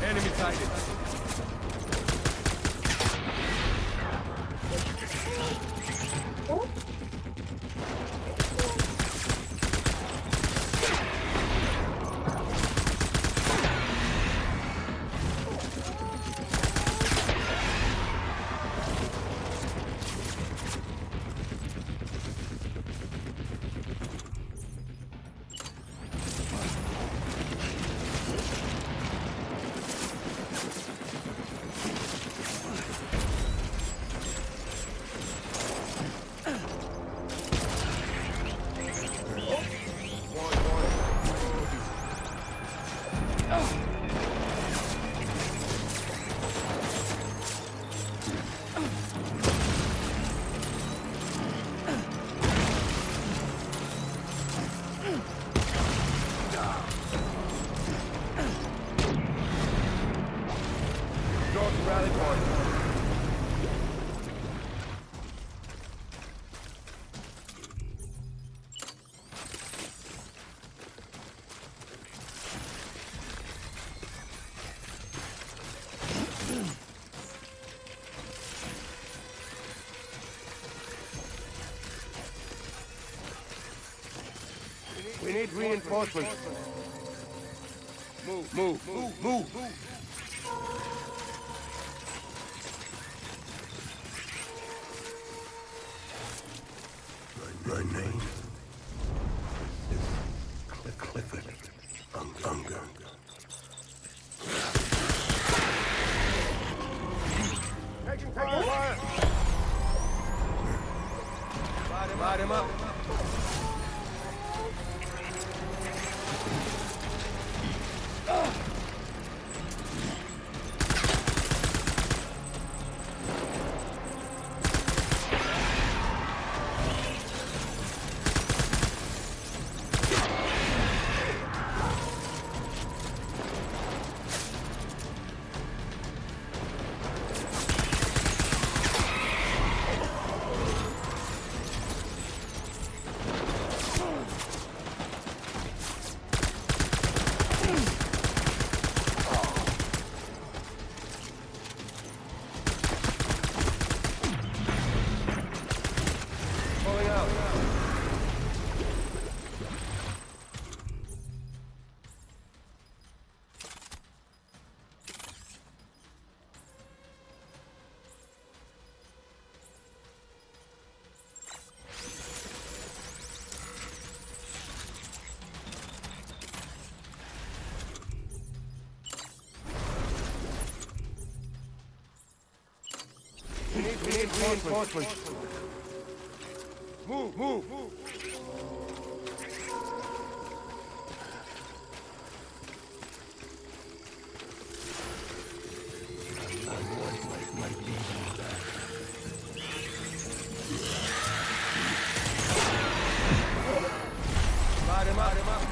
Enemy sighted. Rally point. We need reinforcements. Move. My name is Clifford Unger. Taking fire! Light him up! Pulling out. We need reinforcements. Move. Light him up.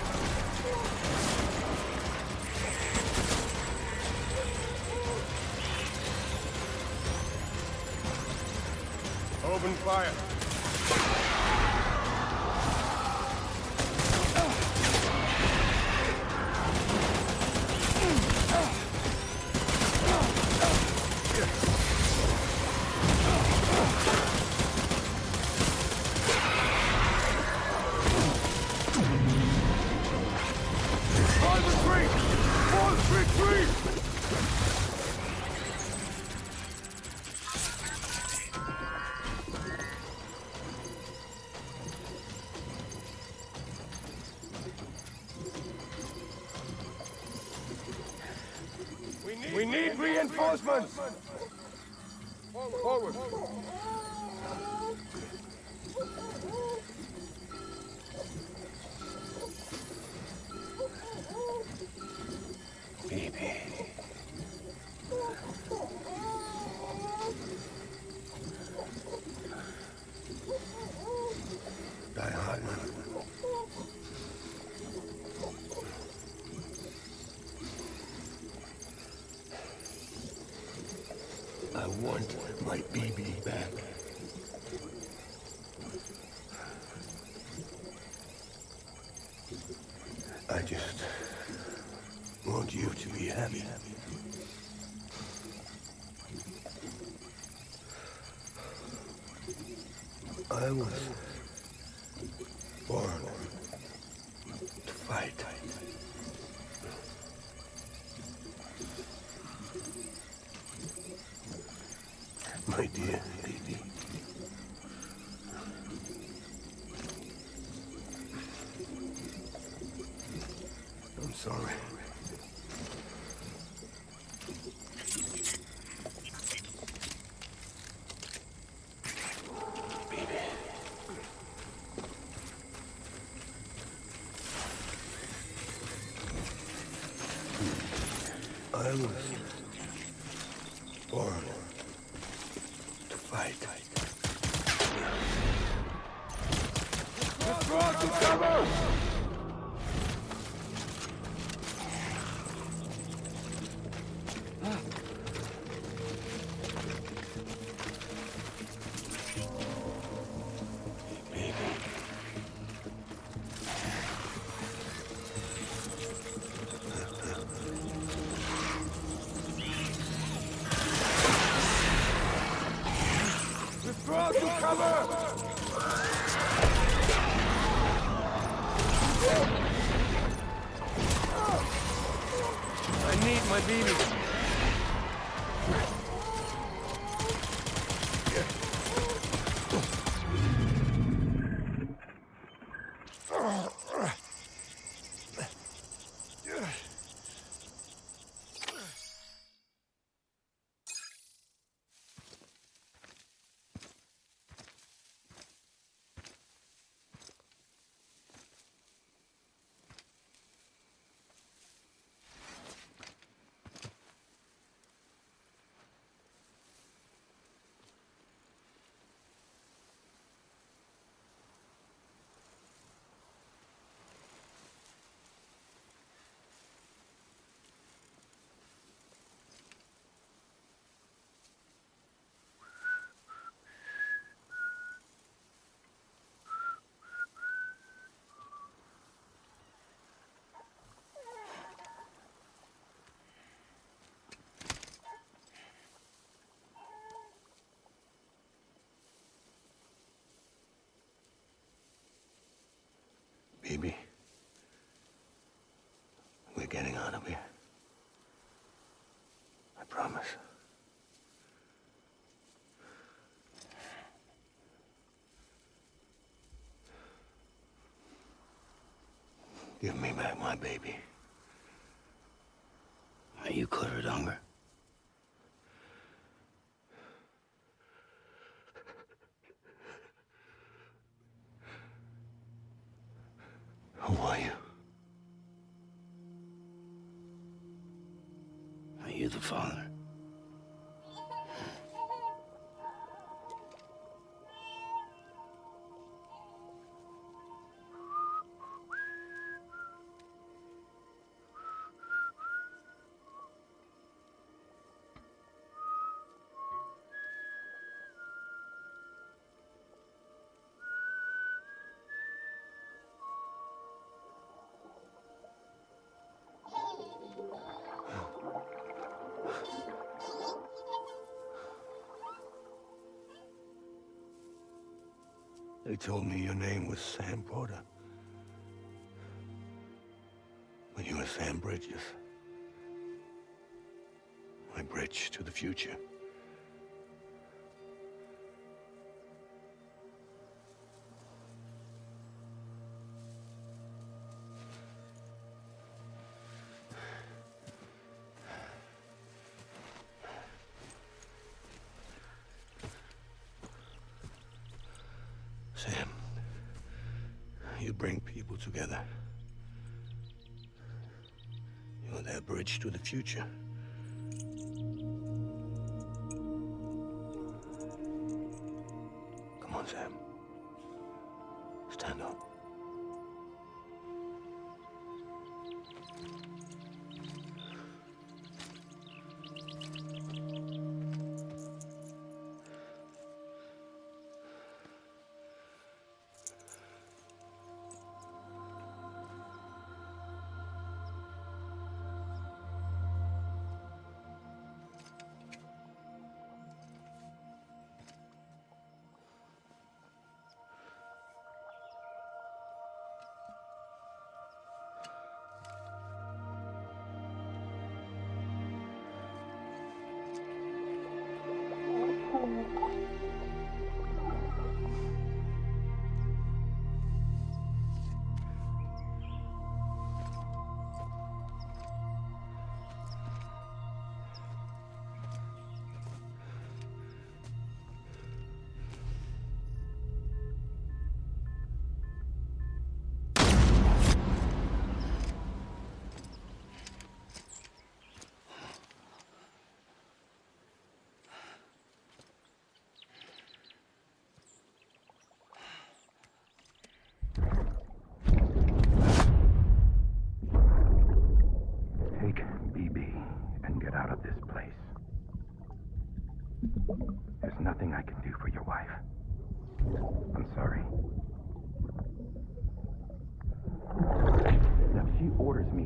Open fire. Retreat! We need reinforcements! Forward! Baby. Die hard. I want my baby back. I just want you to be happy. I was born to fight. My dear baby. I'm sorry. Baby. I was born to fight. Withdraw to cover! Withdraw to cover! I need my baby. Baby, we're getting out of here. I promise. Give me back my baby. Are you clear of hunger? Who are you? Are you the father? They told me your name was Sam Porter. But you were Sam Bridges. My bridge to the future. Sam, you bring people together. You're their bridge to the future. Come on, Sam. Stand up.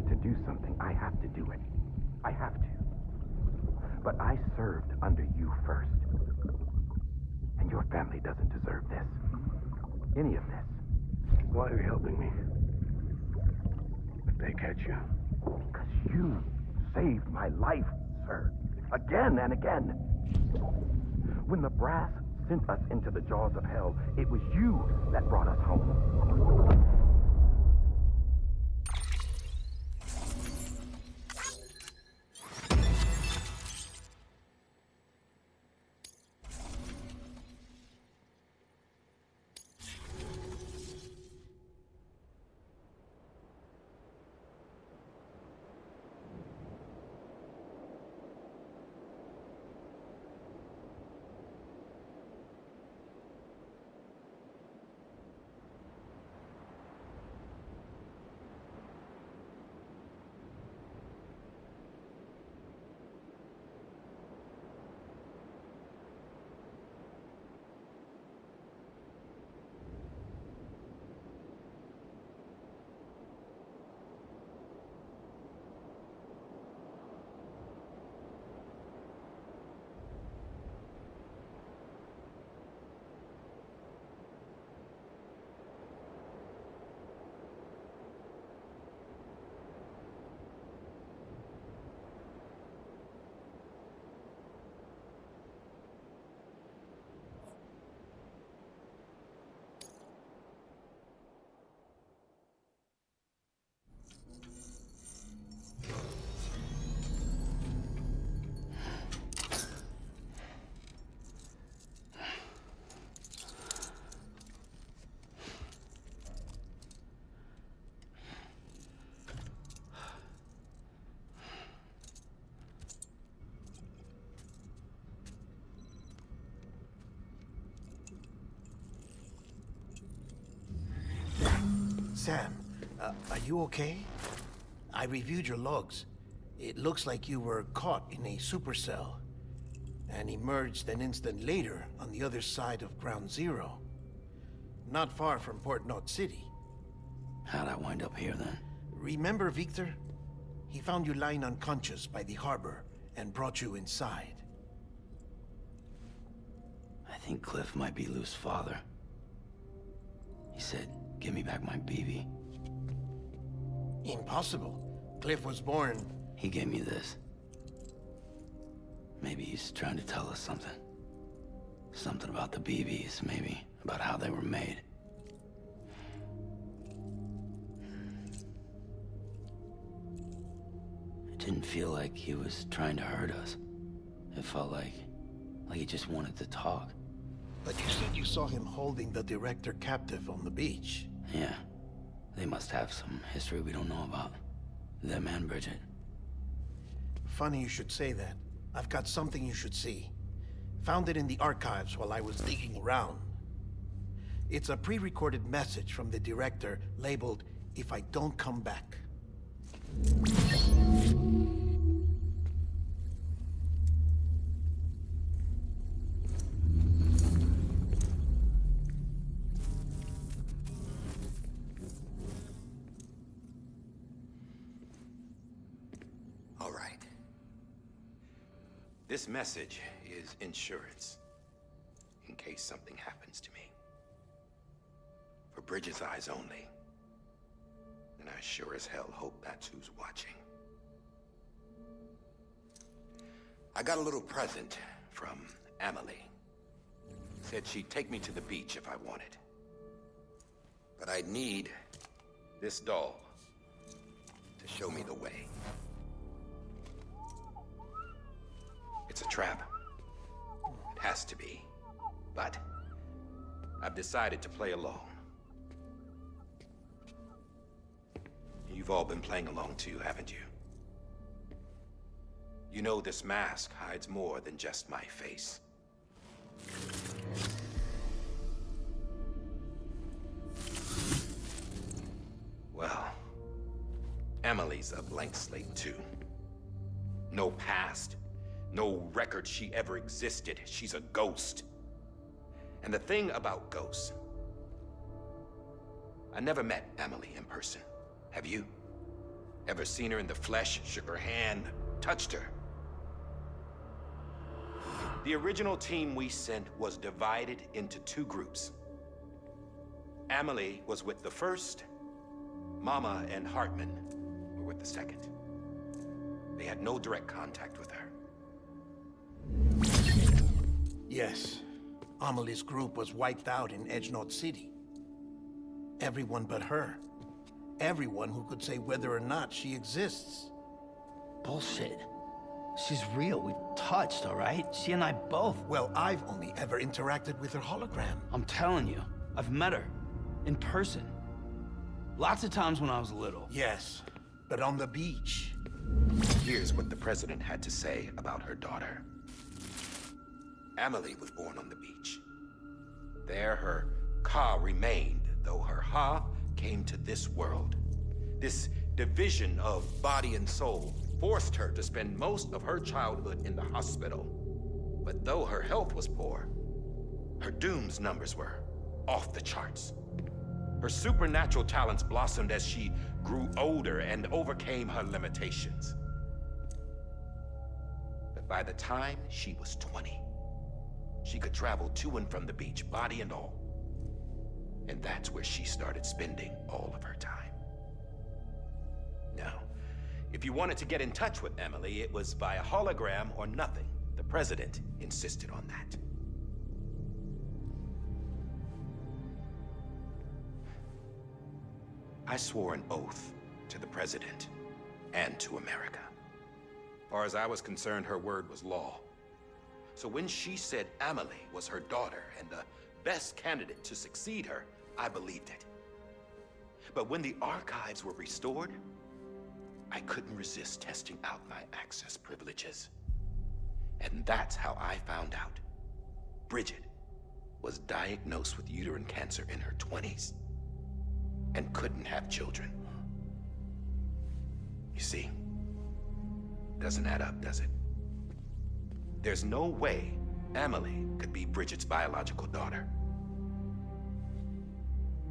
to do something, I have to do it. I have to. But I served under you first. And your family doesn't deserve this. Any of this. Why are you helping me? If they catch you. Because you saved my life, sir. Again and again. When the brass sent us into the jaws of hell, it was you that brought us home. Sam, are you okay? I reviewed your logs. It looks like you were caught in a supercell and emerged an instant later on the other side of Ground Zero. Not far from Port Knot City. How'd I wind up here then? Remember Victor? He found you lying unconscious by the harbor and brought you inside. I think Cliff might be Lou's father. He said, "Give me back my BB." Impossible. Cliff was born... He gave me this. Maybe he's trying to tell us something. Something about the BBs, maybe. About how they were made. It didn't feel like he was trying to hurt us. It felt like he just wanted to talk. But you said you saw him holding the director captive on the beach. Yeah. They must have some history we don't know about. Them and Bridget. Funny you should say that. I've got something you should see. Found it in the archives while I was digging around. It's a pre-recorded message from the director labeled, "If I don't come back." All right. This message is insurance, in case something happens to me. For Bridget's eyes only. And I sure as hell hope that's who's watching. I got a little present from Emily. Said she'd take me to the beach if I wanted. But I'd need this doll to show me the way. It's a trap. It has to be. But I've decided to play along. You've all been playing along too, haven't you? You know this mask hides more than just my face. Well, Emily's a blank slate too. No past. No record she ever existed. She's a ghost. And the thing about ghosts, I never met Emily in person. Have you? Ever seen her in the flesh, shook her hand, touched her? The original team we sent was divided into two groups. Amelie was with the first. Mama and Hartman were with the second. They had no direct contact with her. Yes. Amelie's group was wiped out in Edgenord City. Everyone but her. Everyone who could say whether or not she exists. Bullshit. She's real. We've touched, all right? She and I both. Well, I've only ever interacted with her hologram. I'm telling you, I've met her. In person. Lots of times when I was little. Yes, but on the beach. Here's what the president had to say about her daughter. Amelie was born on the beach. There her Ka remained, though her Ha came to this world. This division of body and soul forced her to spend most of her childhood in the hospital. But though her health was poor, her Doom's numbers were off the charts. Her supernatural talents blossomed as she grew older and overcame her limitations. But by the time she was 20, she could travel to and from the beach, body and all. And that's where she started spending all of her time. Now, if you wanted to get in touch with Emily, it was via hologram or nothing. The president insisted on that. I swore an oath to the president and to America. As far as I was concerned, her word was law. So when she said Amelie was her daughter and the best candidate to succeed her, I believed it. But when the archives were restored, I couldn't resist testing out my access privileges. And that's how I found out Bridget was diagnosed with uterine cancer in her 20s and couldn't have children. You see, doesn't add up, does it? There's no way Amelie could be Bridget's biological daughter.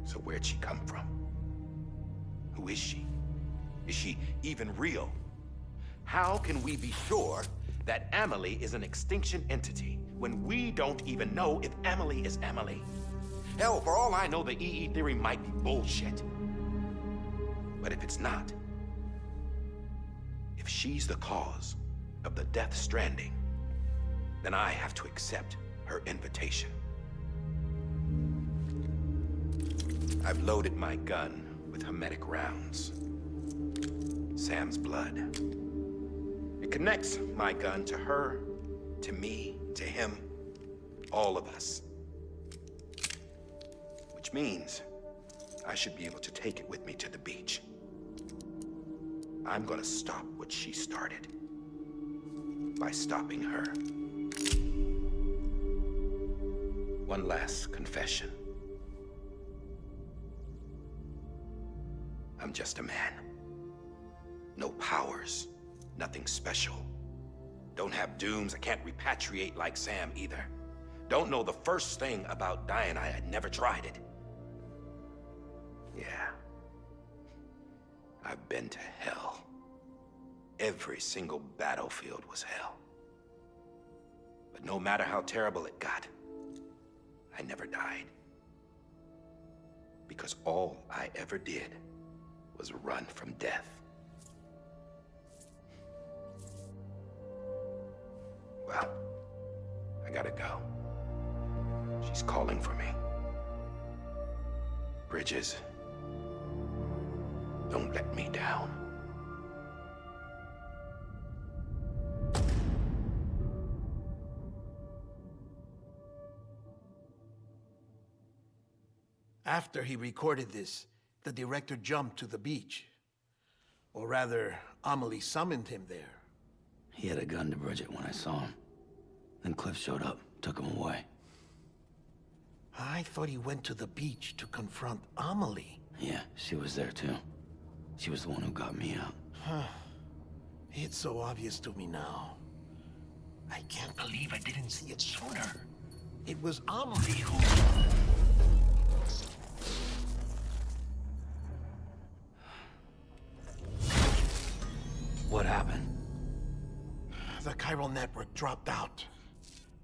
So where'd she come from? Who is she? Is she even real? How can we be sure that Amelie is an extinction entity when we don't even know if Amelie is Amelie? Hell, for all I know, the EE theory might be bullshit. But if it's not, if she's the cause of the death stranding, then I have to accept her invitation. I've loaded my gun with hermetic rounds. Sam's blood. It connects my gun to her, to me, to him, all of us. Which means I should be able to take it with me to the beach. I'm gonna stop what she started by stopping her. One last confession. I'm just a man. No powers, nothing special. Don't have dooms, I can't repatriate like Sam either. Don't know the first thing about dying, I had never tried it. Yeah. I've been to hell. Every single battlefield was hell. But no matter how terrible it got, I never died. Because all I ever did was run from death. Well, I gotta go. She's calling for me. Bridges, don't let me down. After he recorded this, the director jumped to the beach. Or rather, Amelie summoned him there. He had a gun to Bridget when I saw him. Then Cliff showed up, took him away. I thought he went to the beach to confront Amelie. Yeah, she was there too. She was the one who got me out. It's so obvious to me now. I can't believe I didn't see it sooner. It was Amelie who... What happened? The chiral network dropped out.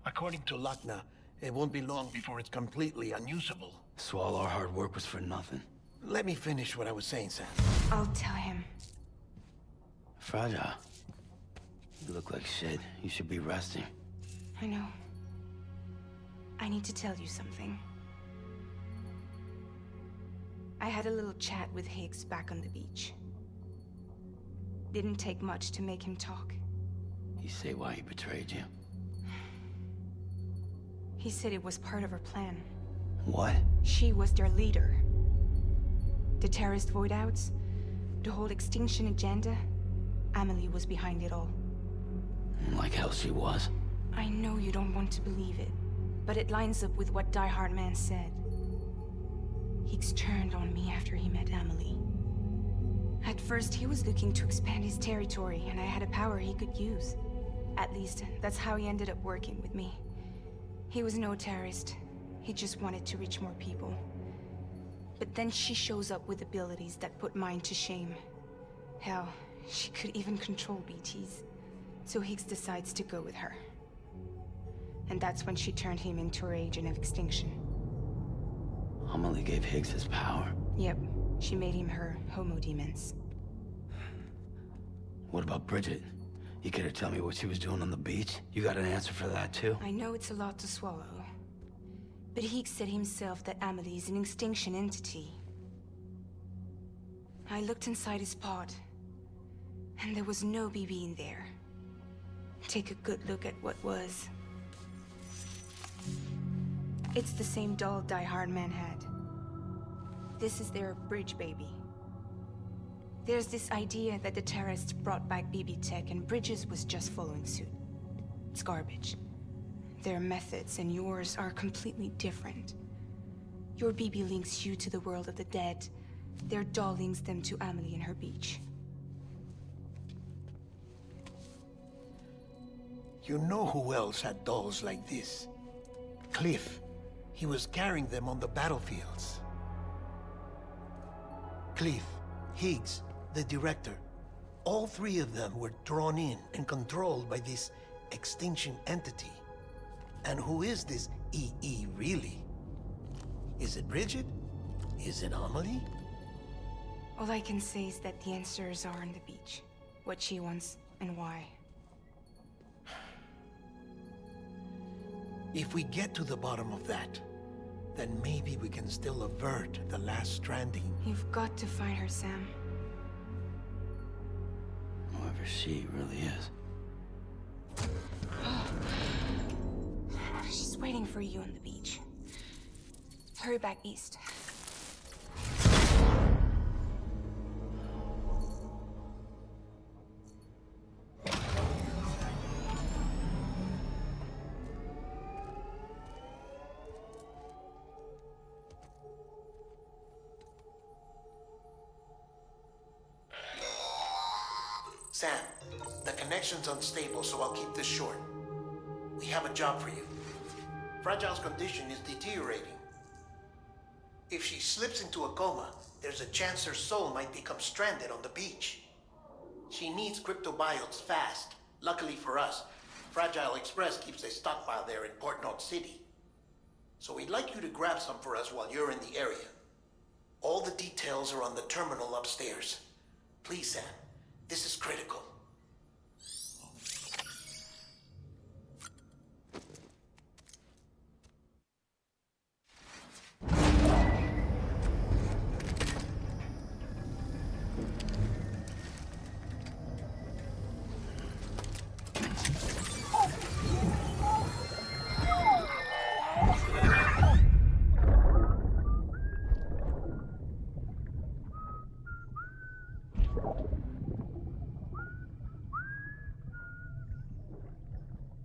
According to Lakna, it won't be long before it's completely unusable. So all our hard work was for nothing. Let me finish what I was saying, Sam. I'll tell him. Fragile. You look like shit. You should be resting. I know. I need to tell you something. I had a little chat with Higgs back on the beach. Didn't take much to make him talk. You say why he betrayed you? He said it was part of her plan. What? She was their leader. The terrorist voidouts, the whole extinction agenda, Amelie was behind it all. Like hell she was. I know you don't want to believe it, but it lines up with what Die Hard Man said. Higgs turned on me after he met Amelie. At first, he was looking to expand his territory, and I had a power he could use. At least, that's how he ended up working with me. He was no terrorist. He just wanted to reach more people. But then she shows up with abilities that put mine to shame. Hell, she could even control BTs. So Higgs decides to go with her. And that's when she turned him into her agent of extinction. Amelie gave Higgs his power. Yep, she made him her Homo Demens. What about Bridget? You care to tell me what she was doing on the beach? You got an answer for that too? I know it's a lot to swallow. But Higgs said himself that Amelie is an extinction entity. I looked inside his pod, and there was no BB in there. Take a good look at what was. It's the same doll Die Hard Man had. This is their bridge baby. There's this idea that the terrorists brought back BB tech and Bridges was just following suit. It's garbage. Their methods and yours are completely different. Your BB links you to the world of the dead. Their doll links them to Amelie and her beach. You know who else had dolls like this? Cliff. He was carrying them on the battlefields. Cliff, Higgs, the director. All three of them were drawn in and controlled by this extinction entity. And who is this EE really? Is it Bridget? Is it Amelie? All I can say is that the answers are on the beach. What she wants and why. If we get to the bottom of that, then maybe we can still avert the last stranding. You've got to find her, Sam. Whoever she really is. She's waiting for you on the beach. Hurry back east. Sam, the connection's unstable, so I'll keep this short. We have a job for you. Fragile's condition is deteriorating. If she slips into a coma, there's a chance her soul might become stranded on the beach. She needs cryptobiotes fast. Luckily for us, Fragile Express keeps a stockpile there in Port North City. So we'd like you to grab some for us while you're in the area. All the details are on the terminal upstairs. Please, Sam. This is critical.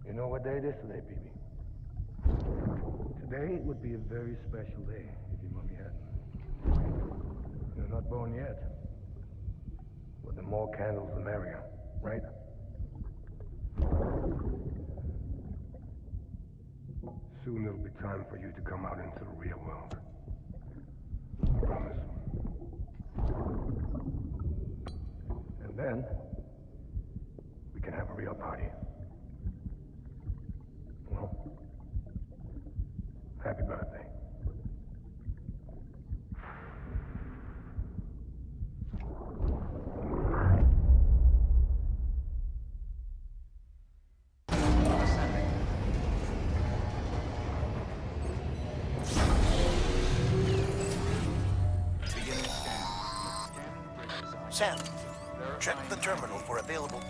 You know what day it is today, BB? Today would be a very special day if your mommy hadn't. You're not born yet. But the more candles, the merrier, right? Soon it'll be time for you to come out into the real world. Promise. And then, Sam, check the terminal for available